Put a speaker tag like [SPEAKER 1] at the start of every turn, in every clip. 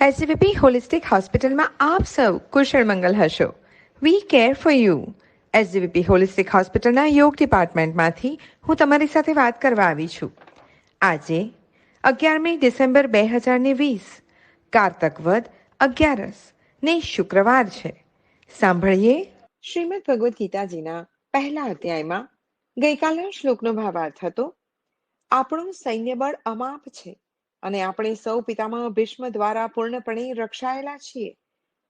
[SPEAKER 1] sgvp holistic હોસ્પિટલમાં આપ સૌ કુશળ મંગલ હશો. We care for you. sgvp holistic હોસ્પિટલના યોગ ડિપાર્ટમેન્ટમાંથી હું તમારી સાથે વાત કરવા આવી છું. આજે 11મી ડિસેમ્બર 2020 કારતક વદ 11 ને શુક્રવાર છે. સાંભળીએ શ્રીમદ ભગવદ્ ગીતાજીના પહેલા અધ્યાયમાં ગઈકાલના શ્લોકનો ભાવાર્થ હતો. આપણું સૈન્ય બળ અમાપ છે અને આપણે સૌ પિતામહ ભીષ્મ દ્વારા પૂર્ણપણે રક્ષાયેલા છીએ,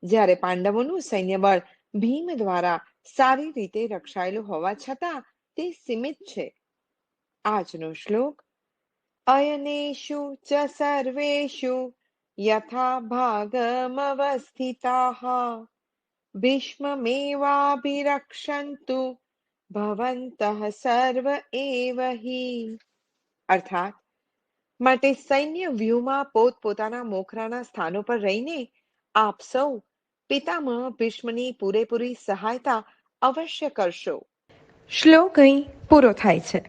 [SPEAKER 1] જ્યારે પાંડવોનું સૈન્ય બળ ભીમ દ્વારા સારી રીતે રક્ષાયેલું હોવા છતાં તે સીમિત છે. આજનો શ્લોક: અયનેષુ ચ સર્વેષુ યથા ભાગમવસ્થિતાઃ ભીષ્મમેવાભિરક્ષન્તુ ભવन्तઃ સર્વ એવ હિ. અર્થાત, માટે સૈન્ય વ્યૂહમાં પોતપોતાના મોખરાના સ્થાનો પર રહીને આપ સૌ પિતામહ ભીષ્મની પૂરેપૂરી સહાયતા અવશ્ય કરશો. શ્લોક અહીં પૂરો થાય છે.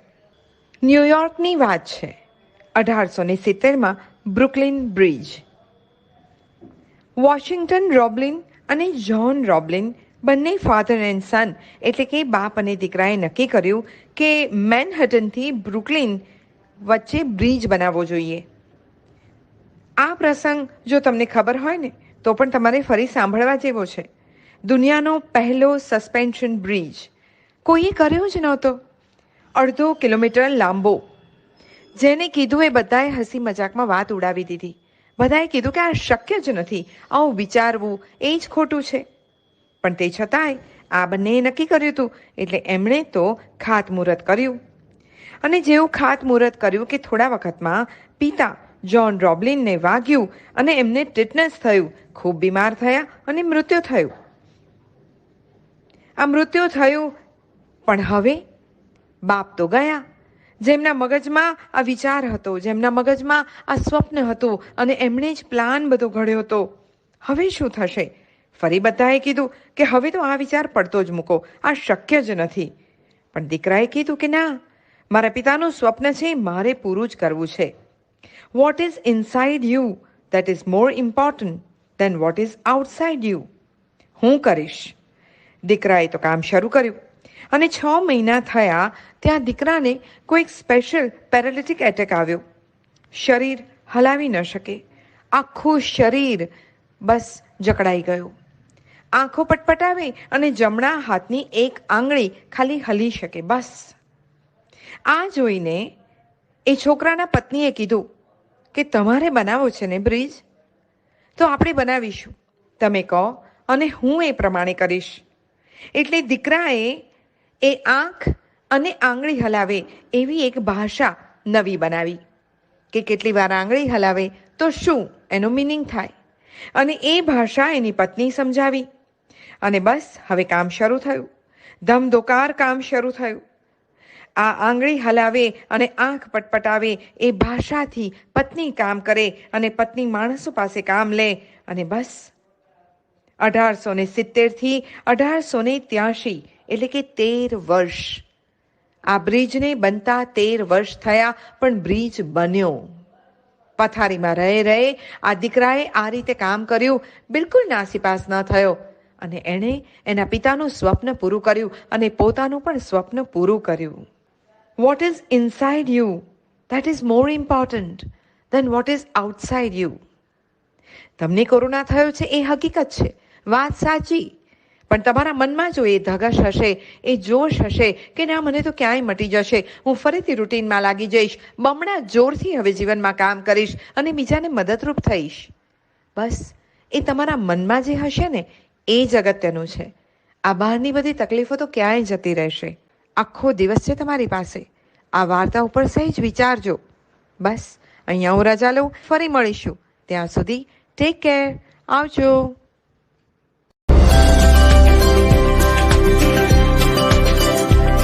[SPEAKER 1] ન્યુયોર્કની વાત છે. 1870માં બ્રુકલિન બ્રિજ. વોશિંગ્ટન રોબલિન અને જ્હોન રોબલિન બંને ફાધર એન્ડ સન એટલે કે બાપ અને દીકરાએ નક્કી કર્યું કે મેનહટનથી બ્રુકલિન વચ્ચે બ્રિજ બનાવવો જોઈએ. આ પ્રસંગ જો તમને ખબર હોય ને તો પણ તમારે ફરી સાંભળવા જેવો છે. દુનિયાનો પહેલો સસ્પેન્શન બ્રિજ કોઈએ કર્યો જ નહોતો. 1/2 કિલોમીટર લાંબો. જેને કીધું એ બધાએ હસી મજાકમાં વાત ઉડાવી દીધી. બધાએ કીધું કે આ શક્ય જ નથી, આવું વિચારવું એ જ ખોટું છે. પણ તે છતાંય આ બંનેએ નક્કી કર્યું હતું, એટલે એમણે તો ખાતમુહૂર્ત કર્યું. અને જેવું ખાતમુહૂર્ત કર્યું કે થોડા વખતમાં પિતા જ્હોન રોબલિનને વાગ્યું અને એમને ટિટનેસ થયું, ખૂબ બીમાર થયા અને મૃત્યુ થયું. આ મૃત્યુ થયું, પણ હવે બાપ તો ગયા. જેમના મગજમાં આ વિચાર હતો, જેમના મગજમાં આ સ્વપ્ન હતું અને એમણે જ પ્લાન બધો ઘડ્યો હતો. હવે શું થશે? ફરી બધાએ કીધું કે હવે તો આ વિચાર પડતો જ મૂકો, આ શક્ય જ નથી. પણ દીકરાએ કીધું કે ના, મારા પિતાનું સ્વપ્ન છે, મારે પૂરું જ કરવું છે. What is inside you that is more important then what is outside you. હું કરીશ. દીકરાએ તો કામ શરૂ કર્યું અને 6 મહિના થયા ત્યાં દીકરાને કોઈક સ્પેશિયલ પેરાલિટિક એટેક આવ્યો. શરીર હલાવી ન શકે. આખું શરીર બસ જકડાઈ ગયું. આંખો પટપટાવે અને જમણા હાથની એક આંગળી ખાલી હલી શકે, બસ. આ જોઈને એ છોકરાના પત્નીએ કીધું કે તમારે બનાવવો છે ને બ્રિજ? તો આપણે બનાવીશું. તમે કહો અને હું એ પ્રમાણે કરીશ. એટલે દીકરાએ એ આંખ અને આંગળી હલાવે એવી એક ભાષા નવી બનાવી કે કેટલી વાર આંગળી હલાવે તો શું એનો મિનિંગ થાય. અને એ ભાષા એની પત્ની સમજાવી. અને બસ હવે કામ શરૂ થયું. ધમધોકાર કામ શરૂ થયું. આ આંગળી હલાવે અને આંખ પટપટાવે એ ભાષાથી પત્ની કામ કરે અને પત્ની માણસો પાસે કામ લે. અને બસ 1870થી 1883 એટલે કે 13 વર્ષ. આ બ્રિજને બનતા 13 વર્ષ થયા, પણ બ્રિજ બન્યો. પથારીમાં રહે આ દીકરાએ આ રીતે કામ કર્યું, બિલકુલ નાસીપાસ ન થયો. અને એણે એના પિતાનું સ્વપ્ન પૂરું કર્યું અને પોતાનું પણ સ્વપ્ન પૂરું કર્યું. What is inside you that is more important then what is outside you. તમને કોરોના થયો છે એ હકીકત છે, વાત સાચી. પણ તમારા મનમાં જો એ ધગશ હશે, એ જોશ હશે કે ના, મને તો ક્યાંય મટી જશે, હું ફરીથી રૂટીનમાં લાગી જઈશ, બમણા જોરથી હવે જીવનમાં કામ કરીશ અને બીજાને મદદરૂપ થઈશ. બસ એ તમારા મનમાં જે હશે ને એ જ અગત્યનું છે. આ બહારની બધી તકલીફો તો ક્યાંય જતી રહેશે. આખો દિવસ છે તમારી પાસે. આ વાર્તા ઉપર સહેજ વિચારજો. બસ અહીંયા હું રજા લઉં, ફરી મળીશું. ત્યાં સુધી ટેક કેર. આવજો.